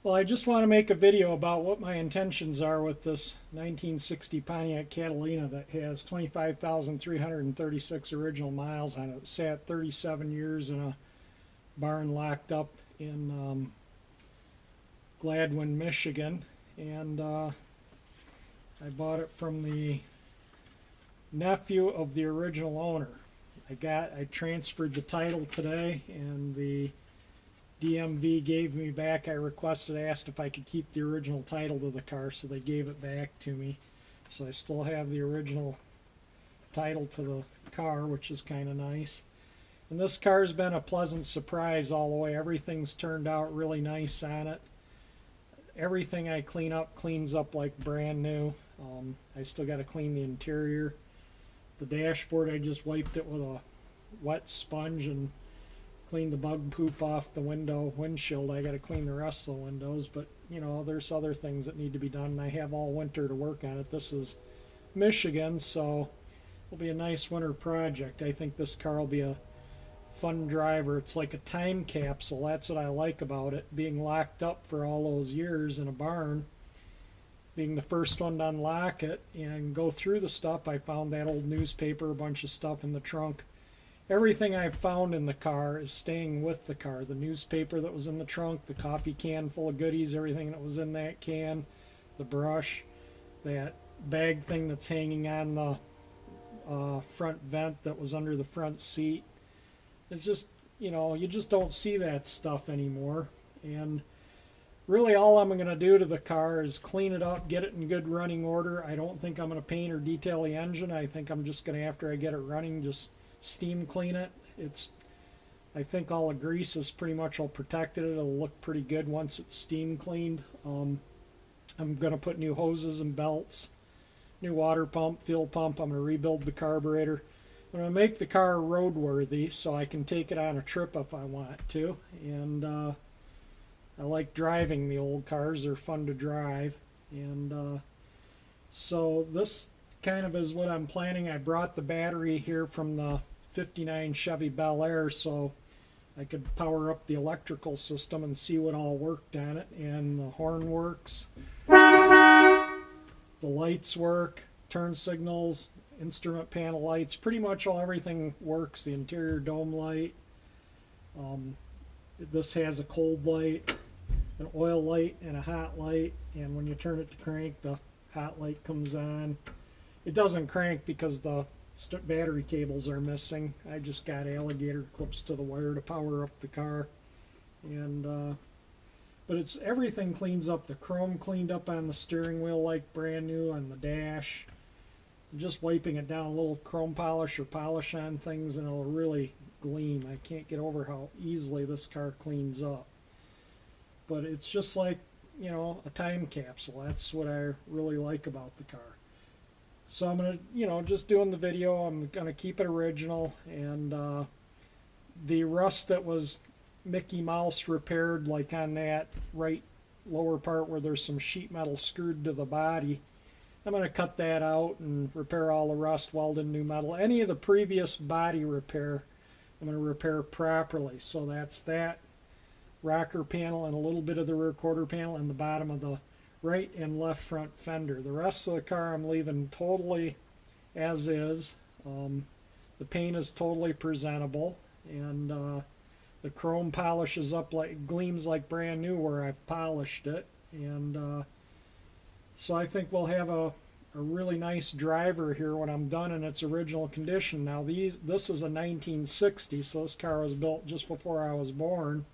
Well, I just want to make a video about what my intentions are with this 1960 Pontiac Catalina that has 25,336 original miles on it. It sat 37 years in a barn locked up in Gladwin, Michigan, and I bought it from the nephew of the original owner. I transferred the title today, and the DMV gave me back. I asked if I could keep the original title to the car, so they gave it back to me. So I still have the original title to the car, which is kind of nice. And this car's been a pleasant surprise all the way. Everything's turned out really nice on it. Everything I clean up cleans up like brand new. I still got to clean the interior. The dashboard, I just wiped it with a wet sponge and cleaned the bug poop off the windshield. I got to clean the rest of the windows, but you know, there's other things that need to be done, and I have all winter to work on it. This is Michigan, so it'll be a nice winter project. I think this car will be a fun driver. It's like a time capsule. That's what I like about it, being locked up for all those years in a barn, being the first one to unlock it and go through the stuff. I found that old newspaper, a bunch of stuff in the trunk. Everything I've found in the car is staying with the car. The newspaper that was in the trunk, the coffee can full of goodies, everything that was in that can, the brush, that bag thing that's hanging on the front vent that was under the front seat. It's just, you know, you just don't see that stuff anymore. And really all I'm going to do to the car is clean it up, get it in good running order. I don't think I'm going to paint or detail the engine. I think I'm just going to, after I get it running, just steam clean it. I think all the grease is pretty much all protected. It'll look pretty good once it's steam cleaned. I'm going to put new hoses and belts, new water pump, fuel pump. I'm going to rebuild the carburetor. I'm going to make the car roadworthy so I can take it on a trip if I want to. And I like driving the old cars. They're fun to drive. And so this kind of is what I'm planning. I brought the battery here from the 59 Chevy Bel Air so I could power up the electrical system and see what all worked on it. And the horn works, the lights work, turn signals, instrument panel lights, pretty much everything works. The interior dome light, this has a cold light, an oil light, and a hot light, and when you turn it to crank, the hot light comes on. It doesn't crank because the battery cables are missing. I just got alligator clips to the wire to power up the car. And but it's everything cleans up. The chrome cleaned up on the steering wheel like brand new, on the dash. Just wiping it down, a little chrome polish or polish on things, and it'll really gleam. I can't get over how easily this car cleans up. But it's just like, you know, a time capsule. That's what I really like about the car. So I'm going to, you know, just doing the video, I'm going to keep it original. And the rust that was Mickey Mouse repaired, like on that right lower part where there's some sheet metal screwed to the body, I'm going to cut that out and repair all the rust, weld in new metal. Any of the previous body repair, I'm going to repair properly. So that's that rocker panel and a little bit of the rear quarter panel and the bottom of the right and left front fender. The rest of the car I'm leaving totally as is. The paint is totally presentable, and the chrome polishes up, like gleams like brand new where I've polished it. And so I think we'll have a really nice driver here when I'm done in its original condition. Now this is a 1960, so this car was built just before I was born.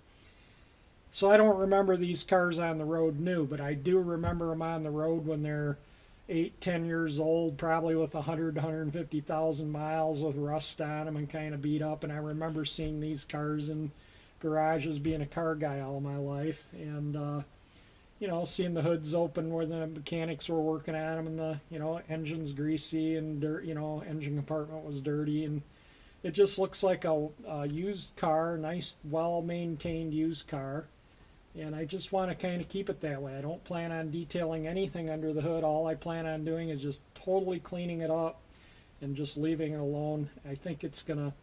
So I don't remember these cars on the road new, but I do remember them on the road when they're 8-10 years old, probably with 100 to 150,000 miles, with rust on them and kind of beat up. And I remember seeing these cars in garages, being a car guy all my life, and you know, seeing the hoods open where the mechanics were working on them, and the, you know, engine's greasy and dirt, you know, engine compartment was dirty, and it just looks like a used car, nice, well-maintained used car. And I just want to kind of keep it that way. I don't plan on detailing anything under the hood. All I plan on doing is just totally cleaning it up and just leaving it alone. I think it'll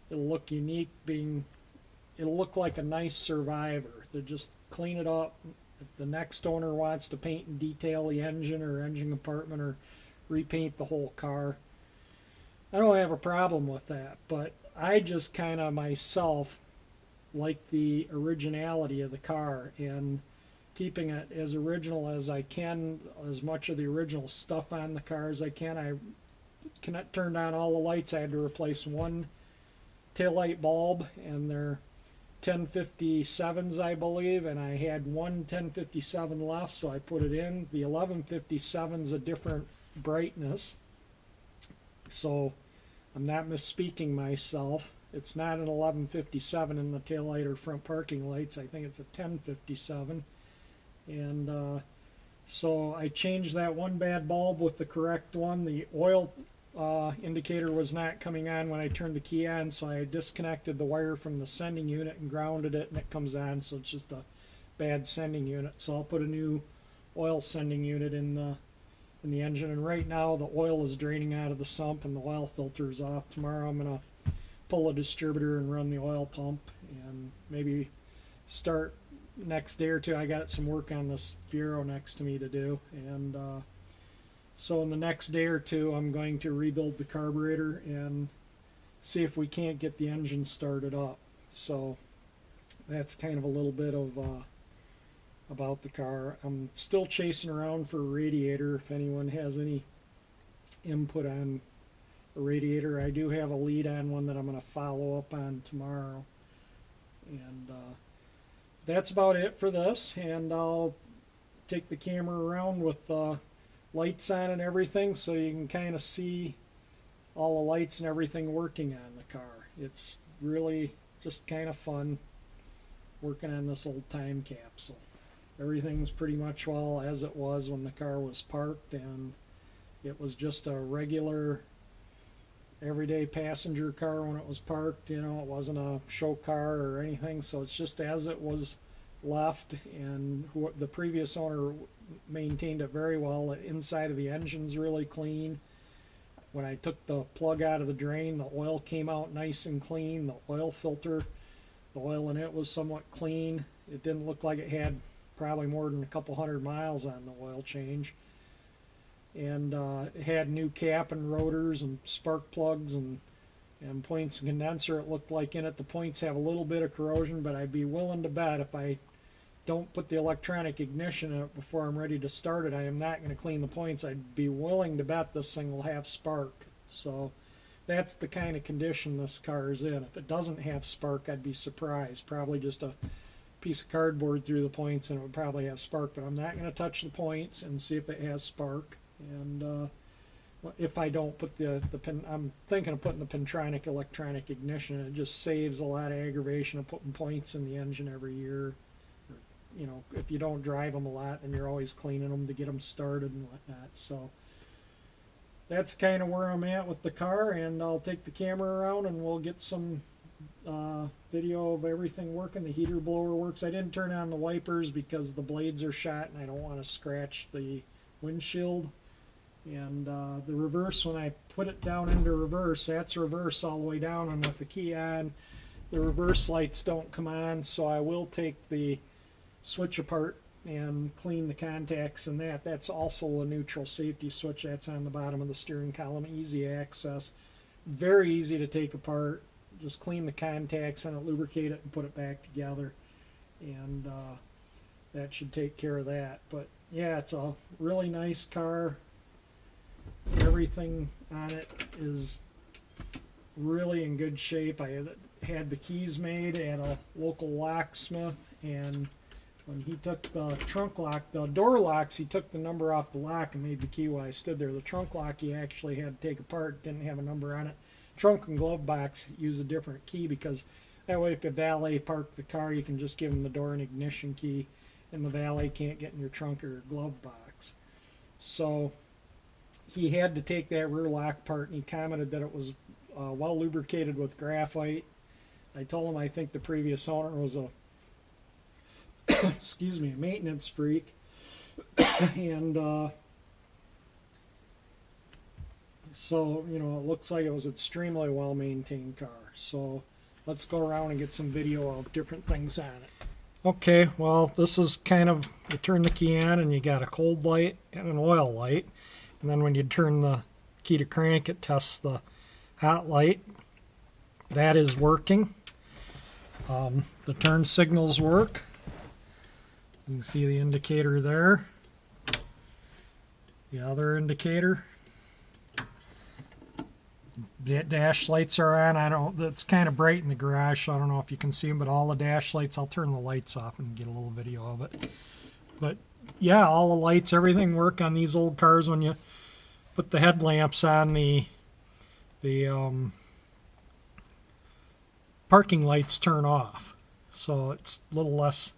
look unique, it'll look like a nice Survivor. To just clean it up, If the next owner wants to paint and detail the engine or engine compartment or repaint the whole car, I don't have a problem with that. But I just kind of myself like the originality of the car and keeping it as original as I can, as much of the original stuff on the car as I can. I cannot turn on all the lights. I had to replace one taillight bulb, and they're 1057s, I believe, and I had one 1057 left, so I put it in. The 1157's a different brightness, so I'm not misspeaking myself. It's not an 1157 in the taillight or front parking lights. I think it's a 1057. And so I changed that one bad bulb with the correct one. The oil indicator was not coming on when I turned the key on, so I disconnected the wire from the sending unit and grounded it, and it comes on, so it's just a bad sending unit. So I'll put a new oil sending unit in the engine, and right now the oil is draining out of the sump and the oil filter is off. Tomorrow I'm going to pull a distributor and run the oil pump, and maybe start next day or two. I got some work on this Fiero next to me to do, and so in the next day or two I'm going to rebuild the carburetor and see if we can't get the engine started up. So that's kind of a little bit of about the car. I'm still chasing around for a radiator. If anyone has any input on a radiator, I do have a lead on one that I'm going to follow up on tomorrow. And that's about it for this, and I'll take the camera around with lights on and everything so you can kind of see all the lights and everything working on the car. It's really just kind of fun working on this old time capsule. Everything's pretty much well as it was when the car was parked, and it was just a regular everyday passenger car when it was parked. You know, it wasn't a show car or anything, so it's just as it was left, and the previous owner maintained it very well. The inside of the engine's really clean. When I took the plug out of the drain, the oil came out nice and clean. The oil filter, the oil in it was somewhat clean. It didn't look like it had probably more than a couple hundred miles on the oil change. And it had new cap and rotors and spark plugs and points and condenser, it looked like, in it. The points have a little bit of corrosion, but I'd be willing to bet if I don't put the electronic ignition in it before I'm ready to start it, I am not going to clean the points. I'd be willing to bet this thing will have spark. So that's the kind of condition this car is in. If it doesn't have spark, I'd be surprised. Probably just a piece of cardboard through the points and it would probably have spark, but I'm not going to touch the points and see if it has spark. And if I don't put the pin, I'm thinking of putting the Pintronic electronic ignition. It just saves a lot of aggravation of putting points in the engine every year. Or, you know, if you don't drive them a lot, then you're always cleaning them to get them started and whatnot. So that's kind of where I'm at with the car, and I'll take the camera around and we'll get some video of everything working. The heater blower works. I didn't turn on the wipers because the blades are shot and I don't want to scratch the windshield. And the reverse, when I put it down into reverse, that's reverse all the way down, and with the key on, the reverse lights don't come on, so I will take the switch apart and clean the contacts, and that's also a neutral safety switch. That's on the bottom of the steering column, easy access, very easy to take apart. Just clean the contacts on it, lubricate it, and put it back together, and that should take care of that. But yeah, it's a really nice car. Everything on it is really in good shape. I had the keys made at a local locksmith, and when he took the trunk lock, the door locks, he took the number off the lock and made the key while I stood there. The trunk lock he actually had to take apart, didn't have a number on it. Trunk and glove box use a different key, because that way if the valet parked the car, you can just give him the door and ignition key, and the valet can't get in your trunk or your glove box. So he had to take that rear lock apart, and he commented that it was well lubricated with graphite. I told him I think the previous owner was a excuse me, a maintenance freak, and so, you know, it looks like it was an extremely well maintained car. So let's go around and get some video of different things on it. Okay, well, this is kind of, you turn the key on and you got a cold light and an oil light. And then when you turn the key to crank, it tests the hot light. That is working. The turn signals work. You can see the indicator there. The other indicator. The dash lights are on. It's kind of bright in the garage, so I don't know if you can see them, but all the dash lights, I'll turn the lights off and get a little video of it. But yeah, all the lights, everything work on these old cars. When you put the headlamps on, the parking lights turn off. So it's a little less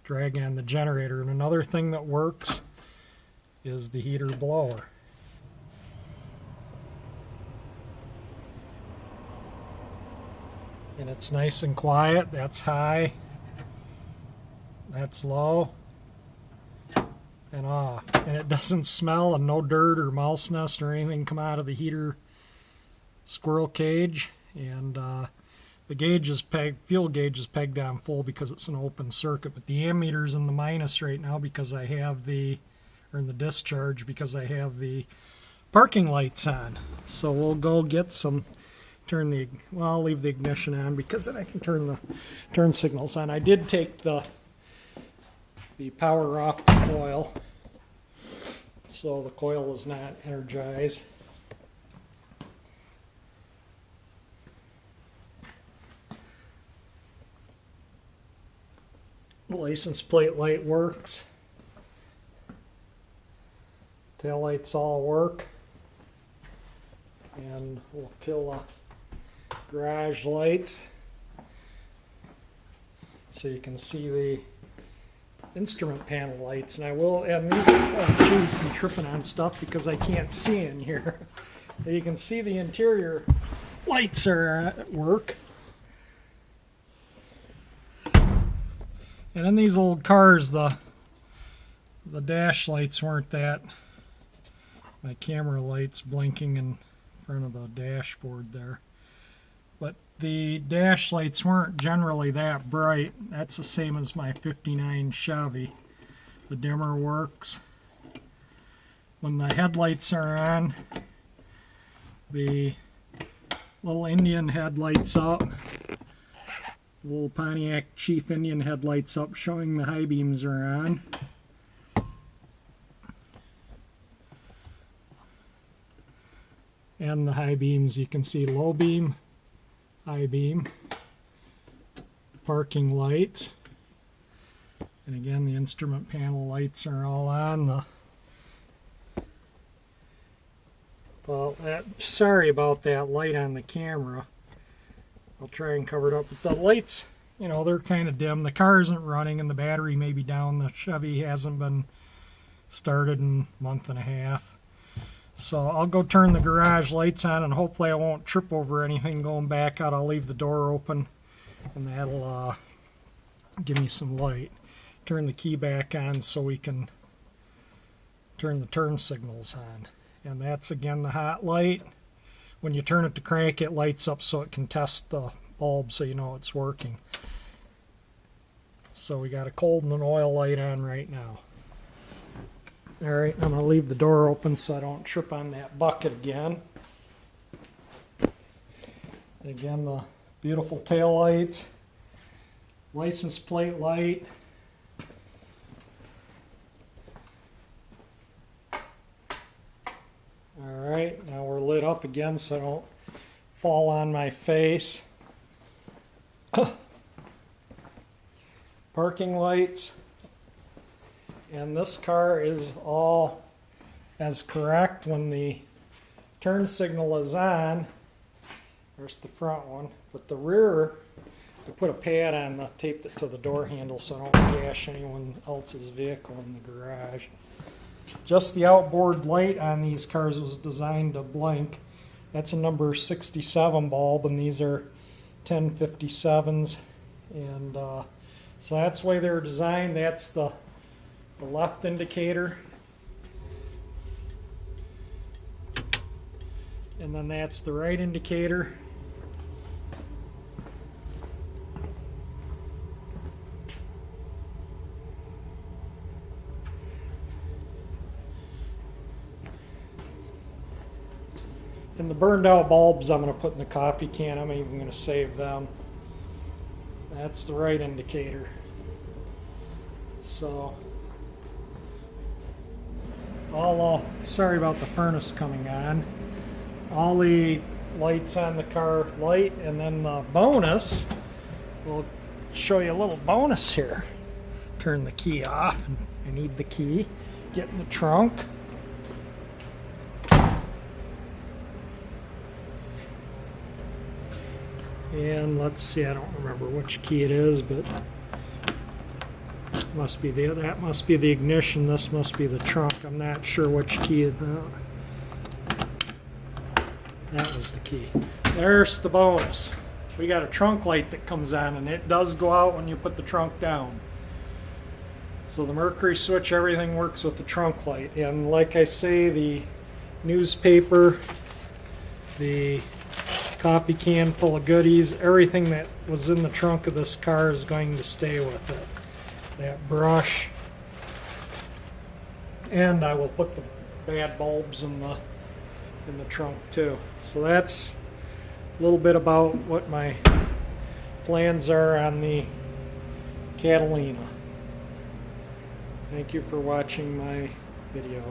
drag on the generator. And another thing that works is the heater blower. And it's nice and quiet. That's high, that's low, and off. And it doesn't smell, and no dirt or mouse nest or anything come out of the heater squirrel cage. And the gauge is pegged, fuel gauge is pegged on full because it's an open circuit, but the ammeter's in the minus right now because I have the, or in the discharge because I have the parking lights on. So we'll go get some, turn the, well, I'll leave the ignition on because then I can turn the turn signals on. I did take the power off the coil, so the coil is not energized. The license plate light works. Tail lights all work. And we'll kill the garage lights so you can see the instrument panel lights. And I will, and these are, oh geez, I'm tripping on stuff because I can't see in here. You can see the interior lights are at work. And in these old cars, the dash lights weren't that, my camera lights blinking in front of the dashboard there. But the dash lights weren't generally that bright. That's the same as my 59 Chevy. The dimmer works. When the headlights are on, the little Indian headlights up. Little Pontiac Chief Indian headlights up showing the high beams are on. And the high beams, you can see low beam, high beam, parking lights. And again, the instrument panel lights are all on. Well, sorry about that light on the camera. I'll try and cover it up. But the lights, you know, they're kind of dim. The car isn't running and the battery may be down. The Chevy hasn't been started in a month and a half. So I'll go turn the garage lights on and hopefully I won't trip over anything going back out. I'll leave the door open and that'll give me some light. Turn the key back on so we can turn the turn signals on. And that's again the hot light. When you turn it to crank, it lights up so it can test the bulb so you know it's working. So we got a cold and an oil light on right now. Alright, I'm going to leave the door open so I don't trip on that bucket again. And again, the beautiful tail lights, license plate light. Alright, now we're lit up again so I don't fall on my face. Parking lights. And this car is all as correct when the turn signal is on. There's the front one. But the rear, I put a pad on the, taped it to the door handle so I don't crash anyone else's vehicle in the garage. Just the outboard light on these cars was designed to blink. That's a number 67 bulb and these are 1057s. And so that's the way they were designed. That's the left indicator. And then that's the right indicator. And the burned out bulbs I'm going to put in the coffee can. I'm even going to save them. That's the right indicator. So, sorry about the furnace coming on. All the lights on the car light, and then the bonus, we'll show you a little bonus here. Turn the key off. I need the key. Get in the trunk. And let's see, I don't remember which key it is, but that must be the ignition. This must be the trunk. I'm not sure which key it is. That was the key. There's the bonus. We got a trunk light that comes on, and it does go out when you put the trunk down. So the mercury switch, everything works with the trunk light. And like I say, the newspaper, the coffee can full of goodies, everything that was in the trunk of this car is going to stay with it. That brush. And I will put the bad bulbs in the trunk too. So that's a little bit about what my plans are on the Catalina. Thank you for watching my video.